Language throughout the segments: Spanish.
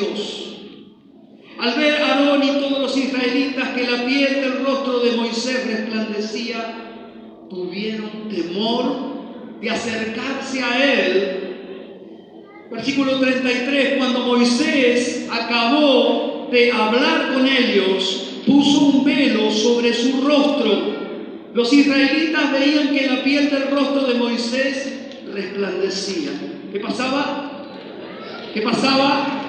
Dios. Al ver a Aarón y todos los israelitas que la piel del rostro de Moisés resplandecía, tuvieron temor de acercarse a él. Versículo 33, cuando Moisés acabó de hablar con ellos, puso un velo sobre su rostro. Los israelitas veían que la piel del rostro de Moisés resplandecía. ¿Qué pasaba? ¿Qué pasaba?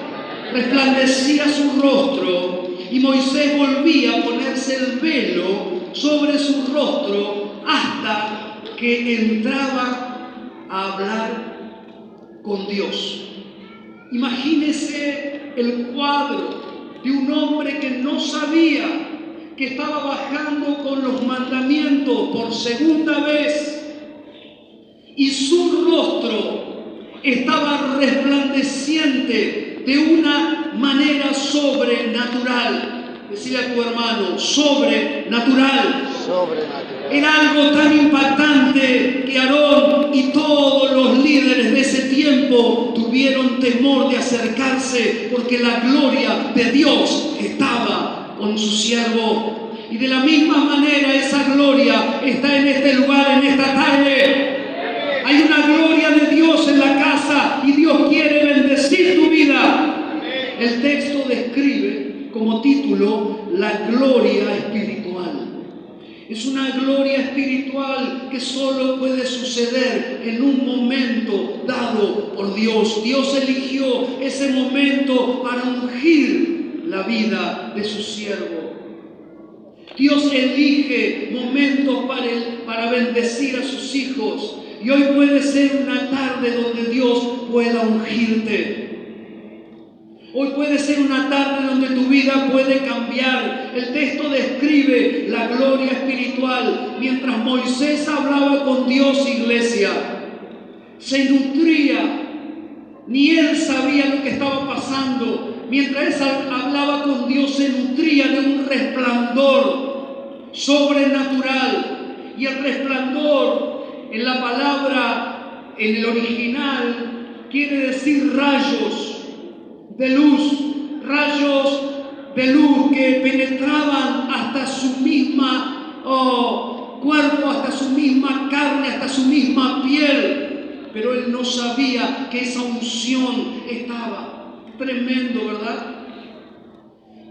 Resplandecía su rostro, y Moisés volvía a ponerse el velo sobre su rostro hasta que entraba a hablar con Dios. Imagínese el cuadro de un hombre que no sabía que estaba bajando con los mandamientos por segunda vez, y su rostro estaba resplandeciente de una manera sobrenatural. Decirle a tu hermano, sobrenatural. Era algo tan impactante que Aarón y todos los líderes de ese tiempo tuvieron temor de acercarse, porque la gloria de Dios estaba con su siervo. Y de la misma manera esa gloria está en este lugar, en esta tarde. Hay una gloria de Dios en la casa y Dios quiere bendecir tu vida. El texto describe como título la gloria espiritual. Es una gloria espiritual que solo puede suceder en un momento dado por Dios. Dios eligió ese momento para ungir la vida de su siervo. Dios elige momentos para bendecir a sus hijos. Y hoy puede ser una tarde donde Dios pueda ungirte. Hoy puede ser una tarde donde tu vida puede cambiar. El texto describe la gloria espiritual. Mientras Moisés hablaba con Dios, iglesia, se nutría. Ni él sabía lo que estaba pasando. Mientras él hablaba con Dios, se nutría de un resplandor sobrenatural. Y el resplandor, en la palabra, en el original, quiere decir rayos de luz que penetraban hasta su misma cuerpo, hasta su misma carne, hasta su misma piel. Pero él no sabía que esa unción estaba. Tremendo, ¿verdad?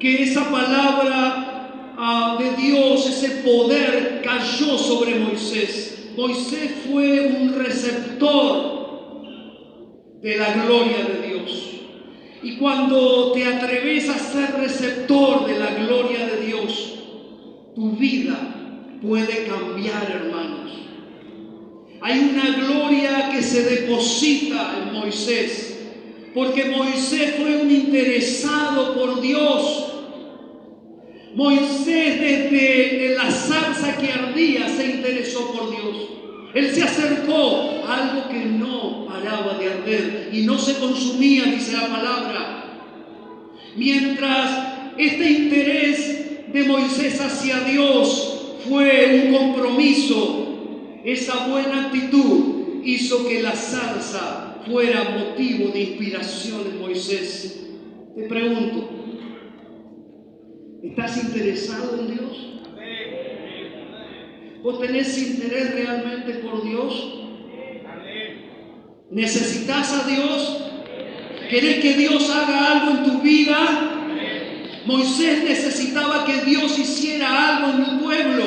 Que esa palabra de Dios, ese poder cayó sobre Moisés. Moisés fue un receptor de la gloria de Dios. Y cuando te atreves a ser receptor de la gloria de Dios, tu vida puede cambiar, hermanos. Hay una gloria que se deposita en Moisés, porque Moisés fue un interesado por Dios. Moisés, desde la zarza que ardía, se interesó por Dios. Él se acercó a algo que no paraba de arder y no se consumía, dice la palabra. Mientras este interés de Moisés hacia Dios fue un compromiso, esa buena actitud hizo que la zarza fuera motivo de inspiración en Moisés. Te pregunto, ¿estás interesado en Dios? ¿Vos tenés interés realmente por Dios? ¿Necesitas a Dios? ¿Querés que Dios haga algo en tu vida? Moisés necesitaba que Dios hiciera algo en un pueblo.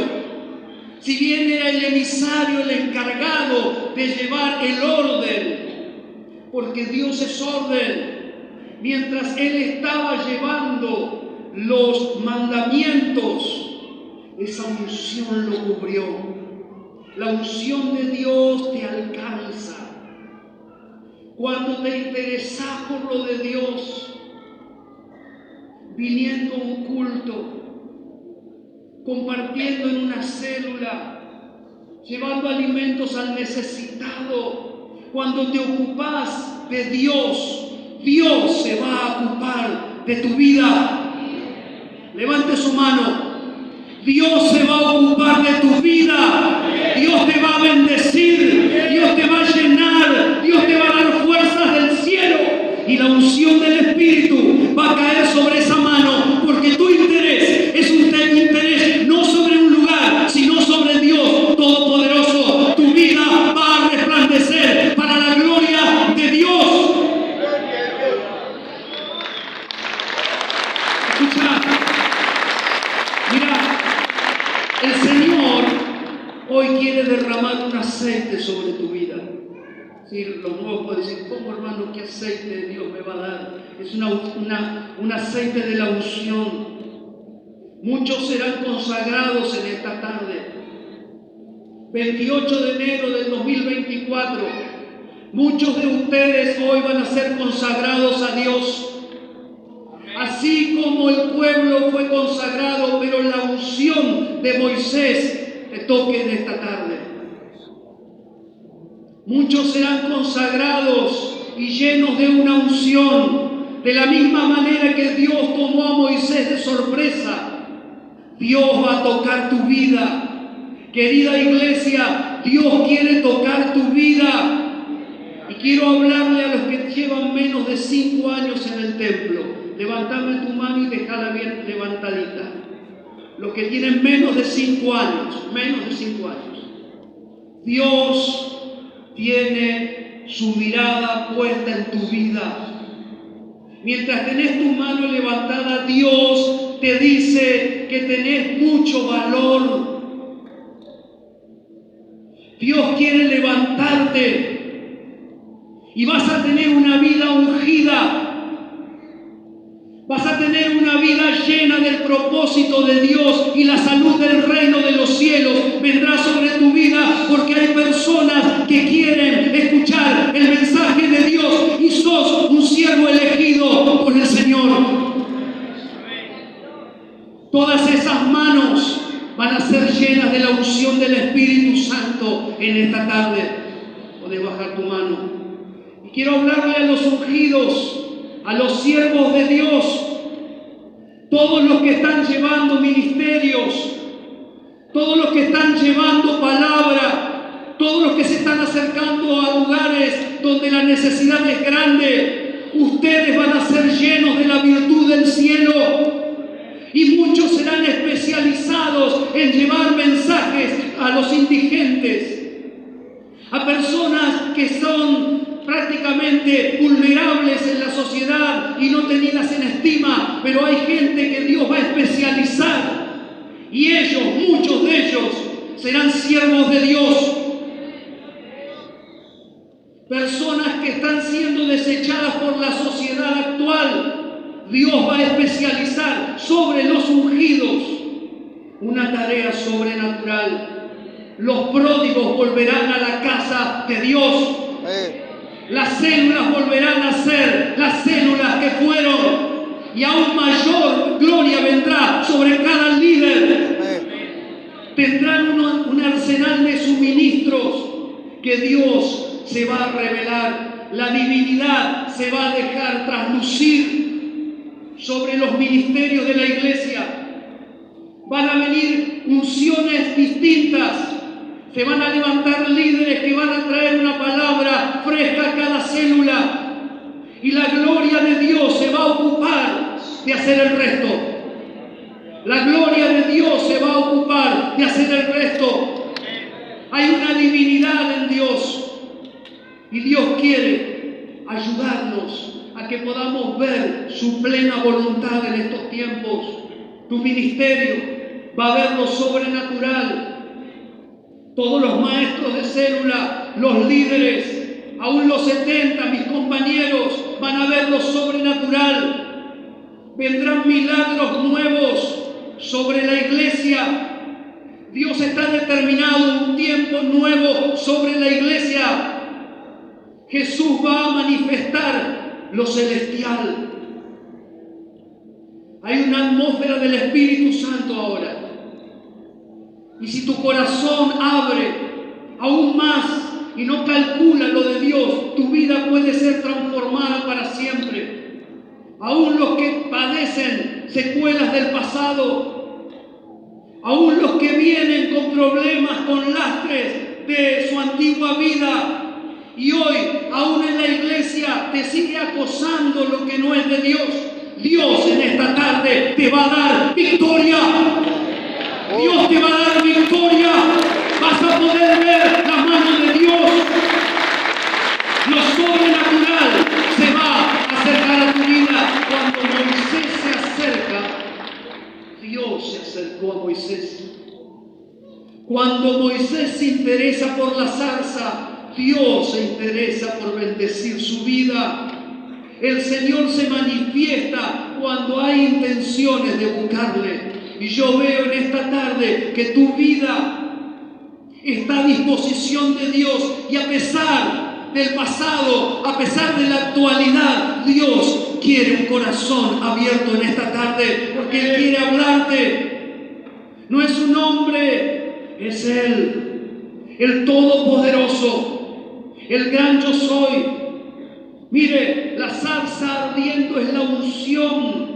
Si bien era el emisario, el encargado de llevar el orden, porque Dios es orden. Mientras él estaba llevando los mandamientos, esa unción lo cubrió. La unción de Dios te alcanza. Cuando te interesás por lo de Dios, viniendo a un culto, compartiendo en una célula, llevando alimentos al necesitado, cuando te ocupás de Dios, Dios se va a ocupar de tu vida. Levante su mano. Dios se va a ocupar de tu vida. Dios te va a bendecir. Dios te va a llenar. Dios te va a dar fuerzas del cielo. Y la unción del Espíritu va a caer sobre esa mano, porque tu interés es un interés no sobre un lugar, sino sobre Dios Todopoderoso. Tu vida va a resplandecer para la gloria de Dios. Escucha, mira, el Señor hoy quiere derramar un aceite sobre tu vida. Sí, los nuevos pueden decir, ¿cómo, hermano, qué aceite Dios me va a dar? Es un aceite de la unción. Muchos serán consagrados en esta tarde. 28 de enero del 2024. Muchos de ustedes hoy van a ser consagrados a Dios. Así como el pueblo fue consagrado, pero la unción de Moisés te toque en esta tarde. Muchos serán consagrados y llenos de una unción, de la misma manera que Dios tomó a Moisés de sorpresa. Dios va a tocar tu vida. Querida iglesia, Dios quiere tocar tu vida. Y quiero hablarle a los que llevan menos de 5 años en el templo. Levántame tu mano y déjala bien levantadita. Los que tienen menos de 5 años, Dios tiene su mirada puesta en tu vida. Mientras tenés tu mano levantada, Dios te dice que tenés mucho valor. Dios quiere levantarte y vas a tener una vida ungida. Vas a tener una vida llena del propósito de Dios y la salud del reino de los cielos vendrá sobre tu vida, porque hay personas que quieren escuchar el mensaje de Dios y sos un siervo elegido por el Señor. Todas esas manos van a ser llenas de la unción del Espíritu Santo en esta tarde. Podés bajar tu mano. Y quiero hablarle a los ungidos, a los siervos de Dios, todos los que están llevando ministerios, todos los que están llevando palabra, todos los que se están acercando a lugares donde la necesidad es grande. Ustedes van a ser llenos de la virtud del cielo y muchos serán especializados en llevar mensajes a los indigentes, a personas que son prácticamente vulnerables en la sociedad y no tenidas en estima, pero hay gente que Dios va a especializar y ellos, muchos de ellos, serán siervos de Dios. Personas que están siendo desechadas por la sociedad actual, Dios va a especializar sobre los ungidos una tarea sobrenatural. Los pródigos volverán a la casa de Dios. Las células volverán a ser las células que fueron, y aún mayor gloria vendrá sobre cada líder. Tendrán un arsenal de suministros que Dios se va a revelar. La divinidad se va a dejar traslucir sobre los ministerios de la iglesia. Van a venir unciones distintas. Se van a levantar líderes que van a traer una palabra fresca a cada célula. Y la gloria de Dios se va a ocupar de hacer el resto. La gloria de Dios se va a ocupar de hacer el resto. Hay una divinidad en Dios. Y Dios quiere ayudarnos a que podamos ver su plena voluntad en estos tiempos. Tu ministerio va a ver lo sobrenatural. Todos los maestros de célula, los líderes, aún los 70, mis compañeros, van a ver lo sobrenatural. Vendrán milagros nuevos sobre la iglesia. Dios está determinado un tiempo nuevo sobre la iglesia. Jesús va a manifestar lo celestial. Hay una atmósfera del Espíritu Santo ahora. Y si tu corazón abre aún más y no calcula lo de Dios, tu vida puede ser transformada para siempre. Aún los que padecen secuelas del pasado, aún los que vienen con problemas, con lastres de su antigua vida, y hoy, aún en la iglesia, te sigue acosando lo que no es de Dios. Dios en esta tarde te va a dar victoria. Dios te va a dar victoria. Vas a poder ver la mano de Dios. Lo sobrenatural se va a acercar a tu vida. Cuando Moisés se acerca, Dios se acercó a Moisés. Cuando Moisés se interesa por la zarza, Dios se interesa por bendecir su vida. El Señor se manifiesta cuando hay intenciones de buscarle. Y yo veo en esta tarde que tu vida está a disposición de Dios. Y a pesar del pasado, a pesar de la actualidad, Dios quiere un corazón abierto en esta tarde, porque Él quiere hablarte. No es un hombre, es Él, el Todopoderoso, el gran yo soy. Mire, la zarza ardiendo es la unción.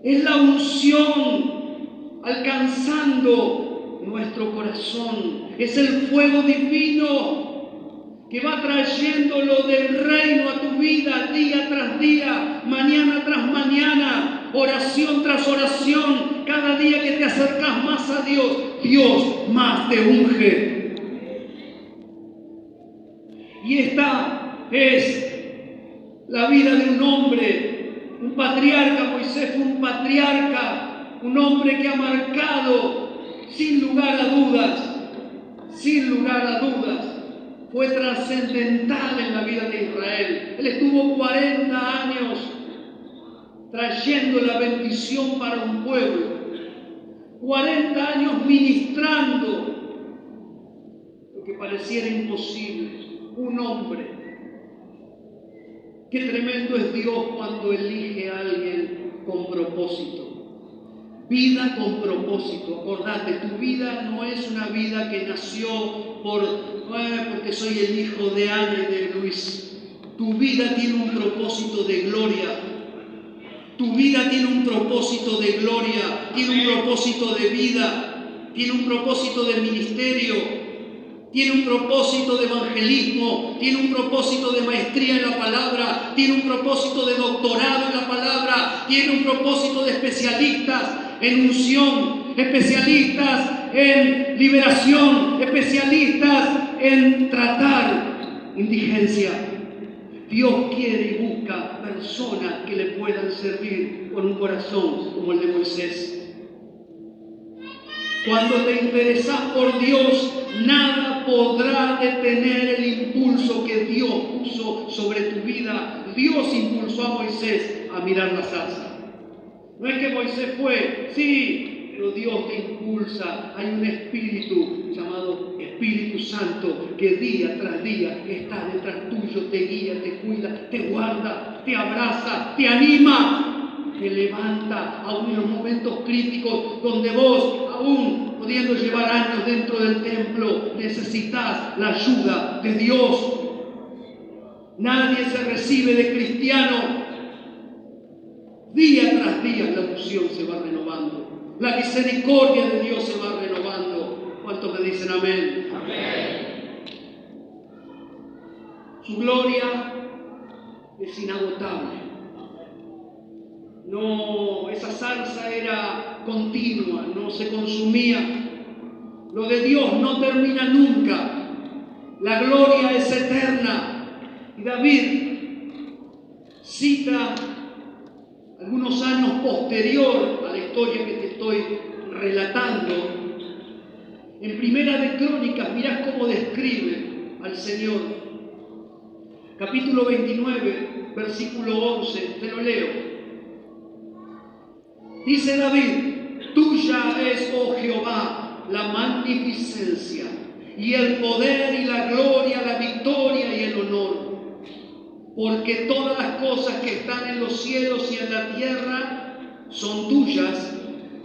Es la unción alcanzando nuestro corazón. Es el fuego divino que va trayendo lo del reino a tu vida día tras día, mañana tras mañana, oración tras oración. Cada día que te acercas más a Dios, Dios más te unge. Y esta es la vida de un hombre. Un patriarca. Moisés fue un patriarca, un hombre que ha marcado sin lugar a dudas, fue trascendental en la vida de Israel. Él estuvo 40 años trayendo la bendición para un pueblo, 40 años ministrando lo que pareciera imposible. Un hombre. Qué tremendo es Dios cuando elige a alguien con propósito. Vida con propósito. Acordate, tu vida no es una vida que nació porque soy el hijo de Ana y de Luis. Tu vida tiene un propósito de gloria. Tu vida tiene un propósito de gloria, tiene un propósito de vida, tiene un propósito de ministerio. Tiene un propósito de evangelismo, tiene un propósito de maestría en la palabra, tiene un propósito de doctorado en la palabra, tiene un propósito de especialistas en unción, especialistas en liberación, especialistas en tratar indigencia. Dios quiere y busca personas que le puedan servir con un corazón como el de Moisés. Cuando te interesas por Dios, nada podrá detener el impulso que Dios puso sobre tu vida. Dios impulsó a Moisés a mirar la zarza. No es que Moisés fue, sí, pero Dios te impulsa. Hay un espíritu llamado Espíritu Santo que día tras día está detrás tuyo, te guía, te cuida, te guarda, te abraza, te anima. Te levanta aún en los momentos críticos donde vos, aún pudiendo llevar años dentro del templo, necesitas la ayuda de Dios. Nadie se recibe de cristiano. Día tras día la unción se va renovando. La misericordia de Dios se va renovando. ¿Cuántos me dicen amén? Amén. Su gloria es inagotable. No, esa zarza era continua, no se consumía. Lo de Dios no termina nunca. La gloria es eterna. Y David cita algunos años posterior a la historia que te estoy relatando. En Primera de Crónicas, mirá cómo describe al Señor. Capítulo 29, versículo 11, te lo leo. Dice David: tuya es, oh Jehová, la magnificencia y el poder y la gloria, la victoria y el honor. Porque todas las cosas que están en los cielos y en la tierra son tuyas.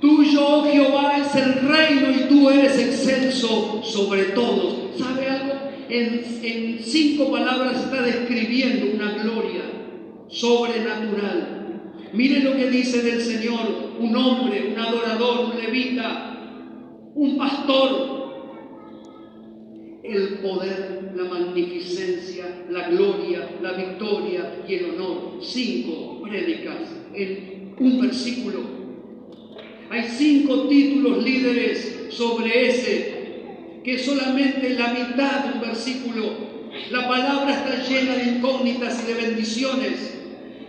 Tuyo, oh Jehová, es el reino y tú eres excelso sobre todos. ¿Sabe algo? En 5 palabras está describiendo una gloria sobrenatural. Mire lo que dice del Señor: un hombre, un adorador, un levita, un pastor. el poder, la magnificencia, la gloria, la victoria y el honor. 5 prédicas en un versículo. Hay 5 títulos líderes sobre ese, que solamente la mitad de un versículo. La palabra está llena de incógnitas y de bendiciones.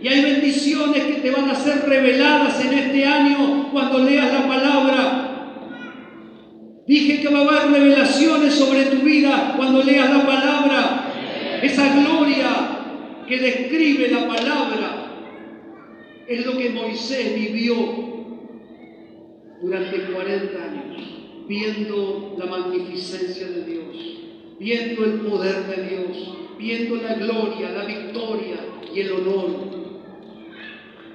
Y hay bendiciones que te van a ser reveladas en este año cuando leas la palabra. Dije que va a haber revelaciones sobre tu vida cuando leas la palabra. Esa gloria que describe la palabra es lo que Moisés vivió durante 40 años, viendo la magnificencia de Dios, viendo el poder de Dios, viendo la gloria, la victoria y el honor.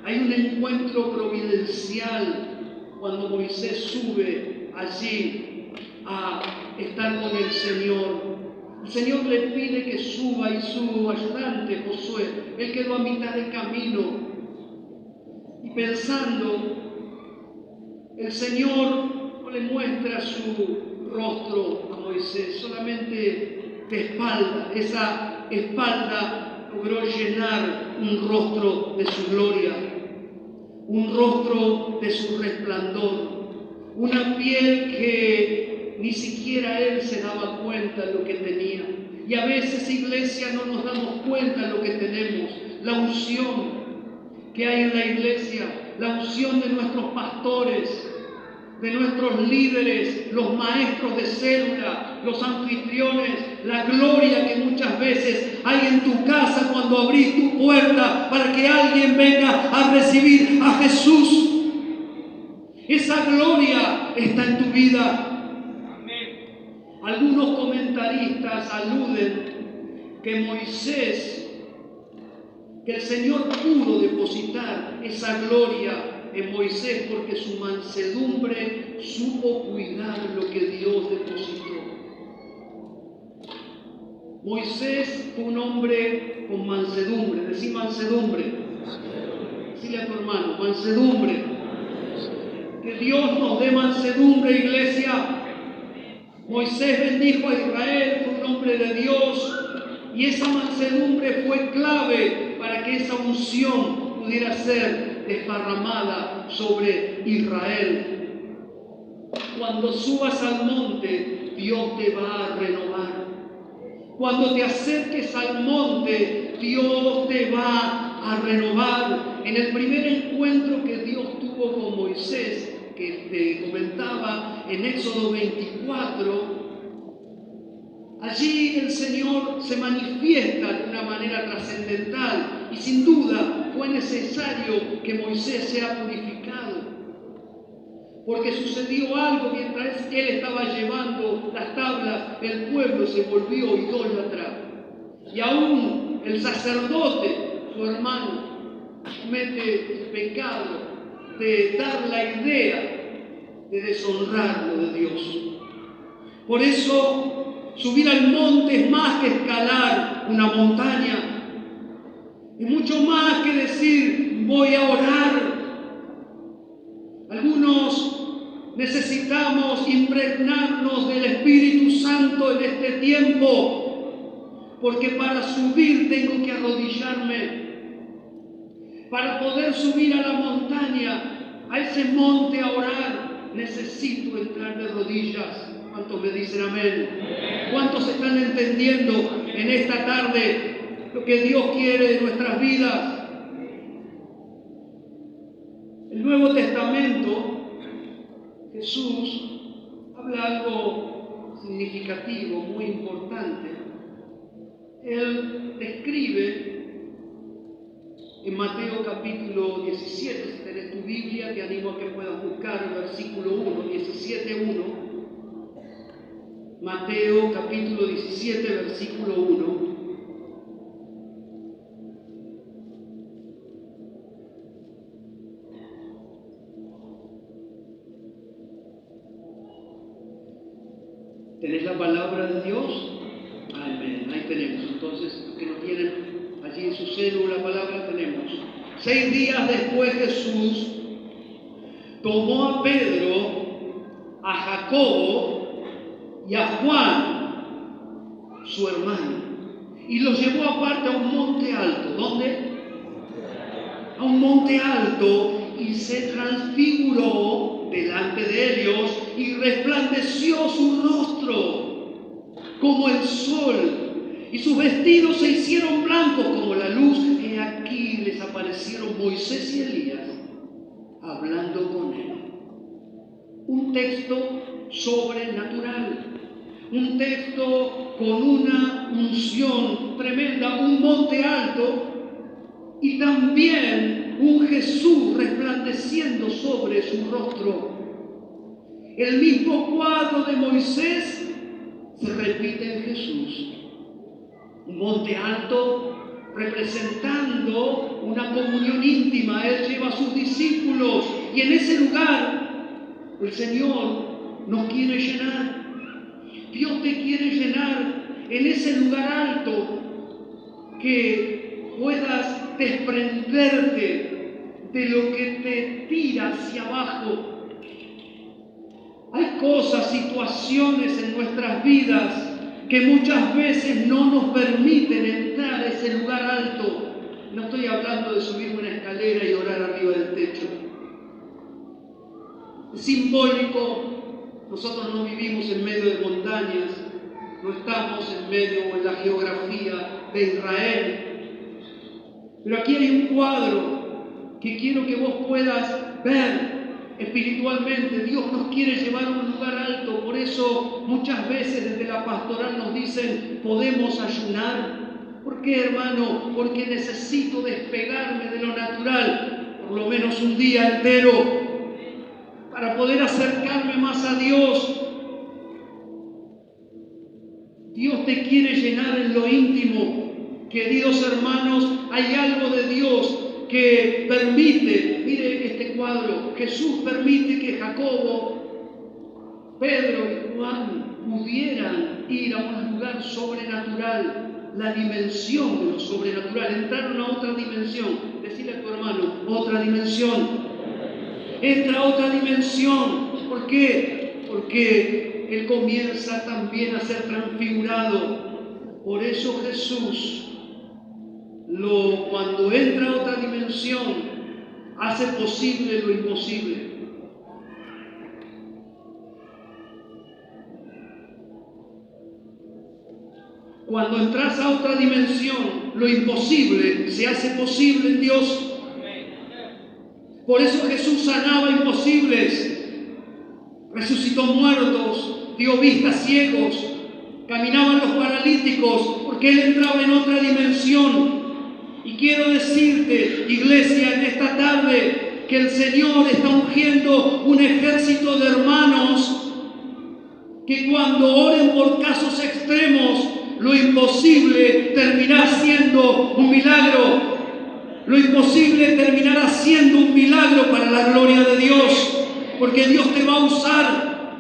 Hay un encuentro providencial cuando Moisés sube allí a estar con el Señor. El Señor le pide que suba y su ayudante Josué, él quedó a mitad de camino y pensando, el Señor no le muestra su rostro a Moisés, solamente de espalda. Esa espalda logró llenar un rostro de su gloria, un rostro de su resplandor, una piel que ni siquiera él se daba cuenta de lo que tenía. Y a veces, iglesia, no nos damos cuenta de lo que tenemos. La unción que hay en la iglesia, la unción de nuestros pastores, de nuestros líderes, los maestros de célula, los anfitriones, la gloria que muchas veces hay en tu casa cuando abrís tu puerta para que alguien venga a recibir a Jesús. Esa gloria está en tu vida. Algunos comentaristas aluden que Moisés, que el Señor pudo depositar esa gloria en Moisés porque su mansedumbre supo cuidar lo que Dios depositó. Moisés fue un hombre con mansedumbre. Decí mansedumbre. Decile a tu hermano, mansedumbre. Que Dios nos dé mansedumbre, iglesia. Moisés bendijo a Israel, fue un hombre de Dios, y esa mansedumbre fue clave para que esa unción pudiera ser desparramada sobre Israel. Cuando subas al monte, Dios te va a renovar. Cuando te acerques al monte, Dios te va a renovar. En el primer encuentro que Dios tuvo con Moisés, que te comentaba en Éxodo 24, allí el Señor se manifiesta de una manera trascendental y sin duda fue necesario que Moisés sea purificado, porque sucedió algo mientras él estaba llevando las tablas, el pueblo se volvió idólatra y aún el sacerdote, su hermano, comete el pecado de dar la idea de deshonrar lo de Dios. Por eso, subir al monte es más que escalar una montaña. Es mucho más que decir, voy a orar. Algunos necesitamos impregnarnos del Espíritu Santo en este tiempo, porque para subir tengo que arrodillarme. Para poder subir a la montaña, a ese monte a orar, necesito entrar de rodillas. ¿Cuántos me dicen amén? ¿Cuántos están entendiendo en esta tarde lo que Dios quiere de nuestras vidas? El Nuevo Testamento, Jesús habla algo significativo, muy importante. Él describe en Mateo capítulo 17, si tenés tu Biblia, te animo a que puedas buscar el versículo 1, 17:1. Mateo capítulo 17, versículo 1. ¿Tenés la palabra de Dios? Amén. Ahí tenemos. Entonces, los que no tienen allí en su célula la palabra, tenemos. 6 días después Jesús tomó a Pedro, a Jacobo y a Juan su hermano, y lo llevó aparte a un monte alto. ¿Dónde? A un monte alto, y se transfiguró delante de ellos y resplandeció su rostro como el sol, y sus vestidos se hicieron blancos como la luz. Y aquí les aparecieron Moisés y Elías hablando con él. Un texto sobrenatural, un texto con una unción tremenda, un monte alto y también un Jesús resplandeciendo sobre su rostro. El mismo cuadro de Moisés se repite en Jesús. Un monte alto representando una comunión íntima. Él lleva a sus discípulos y en ese lugar el Señor nos quiere llenar. Dios te quiere llenar en ese lugar alto, que puedas desprenderte de lo que te tira hacia abajo. Hay cosas, situaciones en nuestras vidas que muchas veces no nos permiten entrar a ese lugar alto. No estoy hablando de subir una escalera y orar arriba del techo. Es simbólico. Nosotros no vivimos en medio de montañas, no estamos en medio de la geografía de Israel. Pero aquí hay un cuadro que quiero que vos puedas ver espiritualmente. Dios nos quiere llevar a un lugar alto. Por eso muchas veces desde la pastoral nos dicen, ¿podemos ayunar? ¿Por qué, hermano? Porque necesito despegarme de lo natural, por lo menos un día entero, para poder acercarme más a Dios. Dios te quiere llenar en lo íntimo. Queridos hermanos, hay algo de Dios que permite, mire este cuadro, Jesús permite que Jacobo, Pedro y Juan pudieran ir a un lugar sobrenatural, la dimensión de lo sobrenatural. Entraron a otra dimensión. Decile a tu hermano, otra dimensión. Entra a otra dimensión. ¿Por qué? Porque Él comienza también a ser transfigurado. Por eso Jesús, cuando entra a otra dimensión, hace posible lo imposible. Cuando entras a otra dimensión, lo imposible se hace posible en Dios. Por eso Jesús sanaba imposibles, resucitó muertos, dio vista a ciegos, caminaban los paralíticos, porque Él entraba en otra dimensión. Y quiero decirte, iglesia, en esta tarde, que el Señor está ungiendo un ejército de hermanos que cuando oren por casos extremos, lo imposible terminará siendo un milagro. Lo imposible terminará siendo un milagro para la gloria de Dios, porque Dios te va a usar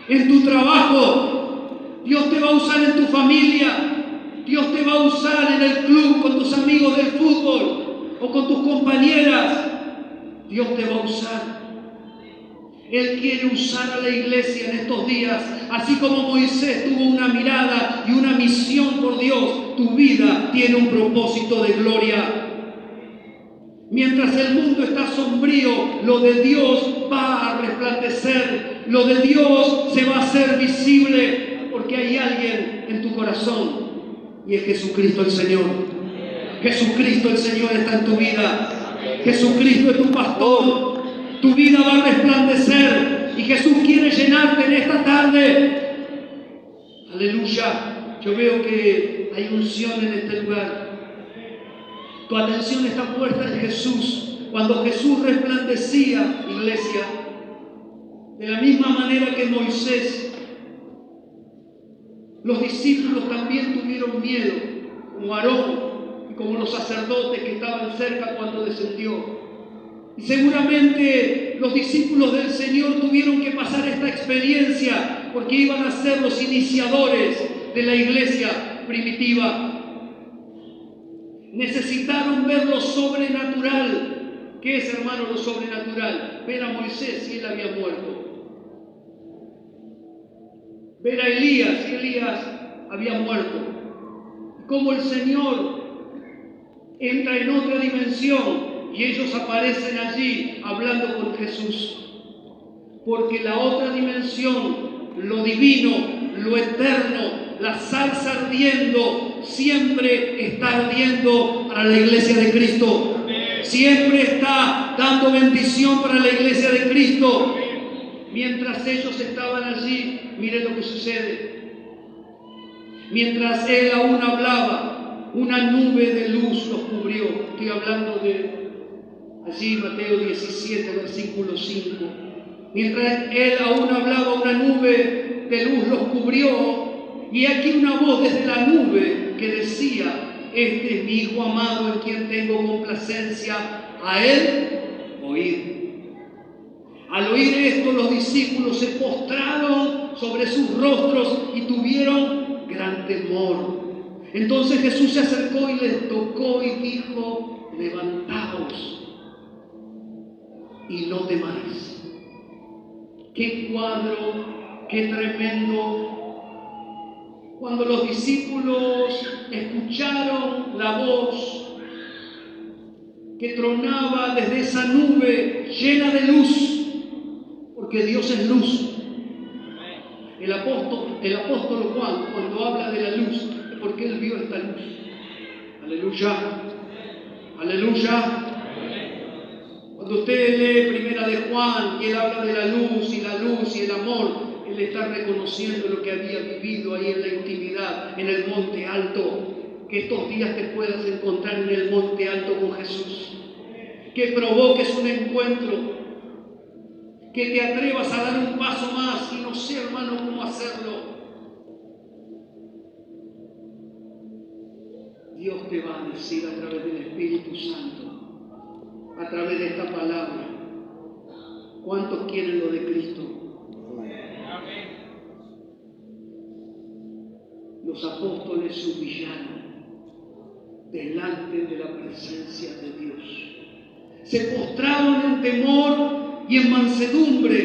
en tu trabajo, Dios te va a usar en tu familia, Dios te va a usar en el club con tus amigos del fútbol o con tus compañeras. Dios te va a usar. Él quiere usar a la iglesia en estos días, así como Moisés tuvo una mirada y una misión por Dios. Tu vida tiene un propósito de gloria. Mientras el mundo está sombrío, lo de Dios va a resplandecer, lo de Dios se va a hacer visible, porque hay alguien en tu corazón, y es Jesucristo el Señor. Jesucristo el Señor está en tu vida. Jesucristo es tu pastor. Tu vida va a resplandecer y Jesús quiere llenarte en esta tarde. Aleluya. Yo veo que hay unción en este lugar. Tu atención está puesta en Jesús. Cuando Jesús resplandecía, iglesia, de la misma manera que Moisés, los discípulos también tuvieron miedo, como Aarón y como los sacerdotes que estaban cerca cuando descendió. Y seguramente los discípulos del Señor tuvieron que pasar esta experiencia porque iban a ser los iniciadores de la iglesia primitiva. Necesitaron ver lo sobrenatural. ¿Qué es, hermano, lo sobrenatural? Ver a Moisés si él había muerto. Ver a Elías si Elías había muerto. Como el Señor entra en otra dimensión y ellos aparecen allí hablando con Jesús. Porque la otra dimensión, lo divino, lo eterno, la salsa ardiendo, siempre está ardiendo para la iglesia de Cristo. Siempre está dando bendición para la iglesia de Cristo. Mientras ellos estaban allí, miren lo que sucede. Mientras él aún hablaba, una nube de luz los cubrió. Estoy hablando de allí, Mateo 17, versículo 5. Mientras él aún hablaba, una nube de luz los cubrió. Y aquí una voz desde la nube que decía: este es mi Hijo amado en quien tengo complacencia, a él oíd. Al oír esto, los discípulos se postraron sobre sus rostros y tuvieron gran temor. Entonces Jesús se acercó y les tocó y dijo: levantaos y no temáis. Qué cuadro, qué tremendo. Cuando los discípulos escucharon la voz que tronaba desde esa nube llena de luz, porque Dios es luz. El apóstol Juan, cuando habla de la luz, es porque él vio esta luz. Aleluya, aleluya. Cuando usted lee Primera de Juan y él habla de la luz y el amor, él está reconociendo lo que había vivido ahí en la intimidad, en el monte alto. Que estos días te puedas encontrar en el monte alto con Jesús. Que provoques un encuentro. Que te atrevas a dar un paso más y no sé, hermano, cómo hacerlo. Dios te va a decir a través del Espíritu Santo, a través de esta palabra. ¿Cuántos quieren lo de Cristo? Los apóstoles se humillaron delante de la presencia de Dios. Se postraron en temor y en mansedumbre.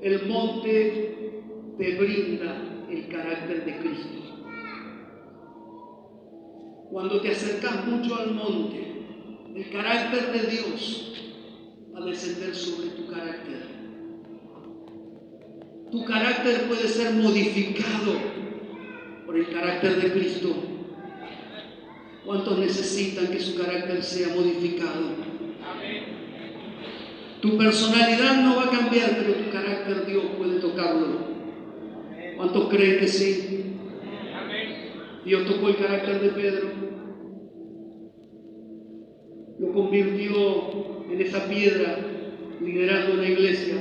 El monte te brinda el carácter de Cristo. Cuando te acercas mucho al monte, el carácter de Dios va a descender sobre tu carácter. Tu carácter puede ser modificado por el carácter de Cristo. ¿Cuántos necesitan que su carácter sea modificado? Tu personalidad no va a cambiar, pero tu carácter Dios puede tocarlo. ¿Cuántos creen que sí? Dios tocó el carácter de Pedro. Lo convirtió en esa piedra, liderando una iglesia.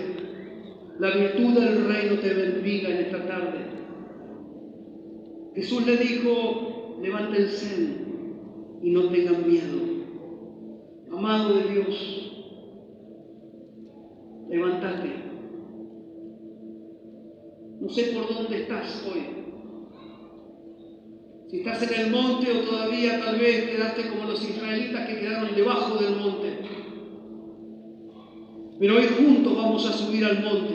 La virtud del reino te bendiga en esta tarde. Jesús le dijo: levántense y no tengan miedo. Amado de Dios, levántate. No sé por dónde estás hoy. Si estás en el monte o todavía tal vez quedaste como los israelitas que quedaron debajo del monte. Pero hoy juntos vamos a subir al monte.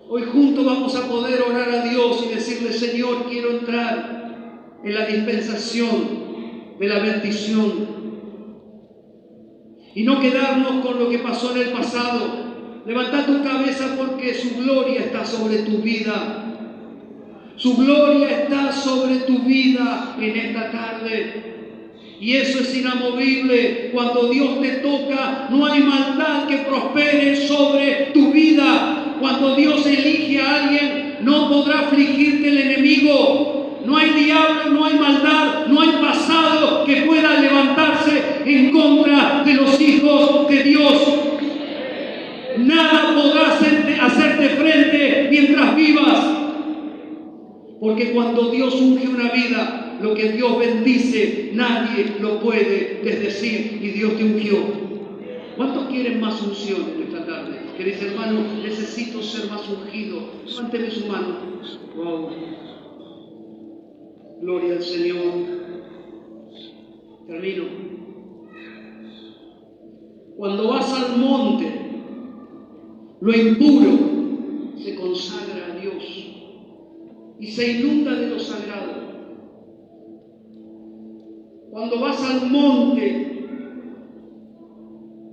Hoy juntos vamos a poder orar a Dios y decirle: Señor, quiero entrar en la dispensación de la bendición. Y no quedarnos con lo que pasó en el pasado. Levanta tu cabeza porque su gloria está sobre tu vida. Su gloria está sobre tu vida en esta tarde. Y eso es inamovible. Cuando Dios te toca, no hay maldad que prospere sobre tu vida. Cuando Dios elige a alguien, no podrá afligirte el enemigo. No hay diablo, no hay maldad, no hay pasado que pueda levantarse en contra de los hijos de Dios. Nada podrá hacerte frente mientras vivas. Porque cuando Dios unge una vida, lo que Dios bendice, nadie lo puede desdecir, y Dios te ungió. ¿Cuántos quieren más unción en esta tarde? Que dice: hermano, necesito ser más ungido. Levánteme su mano. Wow. Gloria al Señor. Termino. Cuando vas al monte, lo impuro se consagra a Dios. y se inunda de lo sagrado. Cuando vas al monte,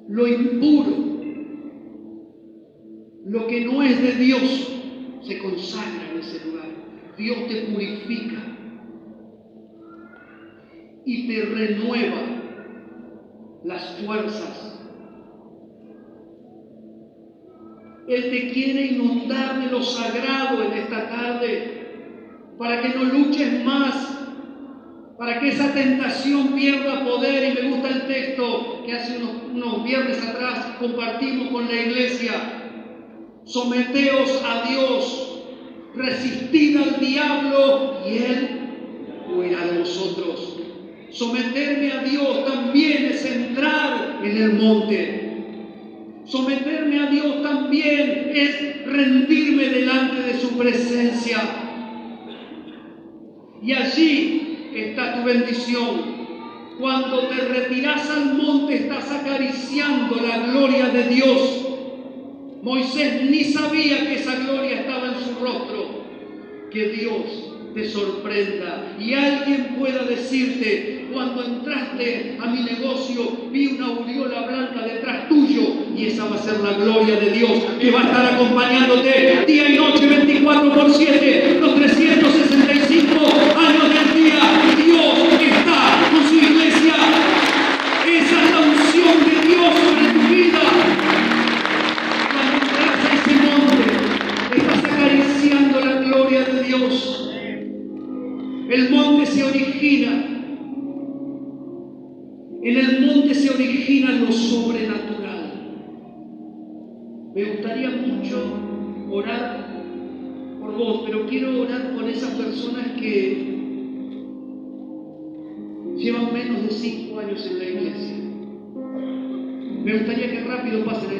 lo impuro, lo que no es de Dios, se consagra en ese lugar. Dios te purifica y te renueva las fuerzas. Él te quiere inundar de lo sagrado en esta tarde para que no luches más, para que esa tentación pierda poder. Y me gusta el texto que hace unos viernes atrás compartimos con la iglesia. Someteos a Dios, resistid al diablo y él huirá de vosotros. Someterme a Dios también es entrar en el monte. Someterme a Dios también es rendirme delante de su presencia. Y allí está tu bendición. Cuando te retiras al monte estás acariciando la gloria de Dios. Moisés ni sabía que esa gloria estaba en su rostro. Que Dios te sorprenda y alguien pueda decirte: cuando entraste a mi negocio vi una aureola blanca detrás tuyo, y esa va a ser la gloria de Dios que va a estar acompañándote día y noche, 24/7, los 365 años del día. Dios está con su iglesia. Esa es la unción de Dios sobre tu vida. Cuando entras a ese monte estás acariciando la gloria de Dios. El monte se origina. En el monte se origina lo sobrenatural. Me gustaría mucho orar por vos, pero quiero orar por esas personas que llevan menos de 5 años en la iglesia. Me gustaría que rápido pasen a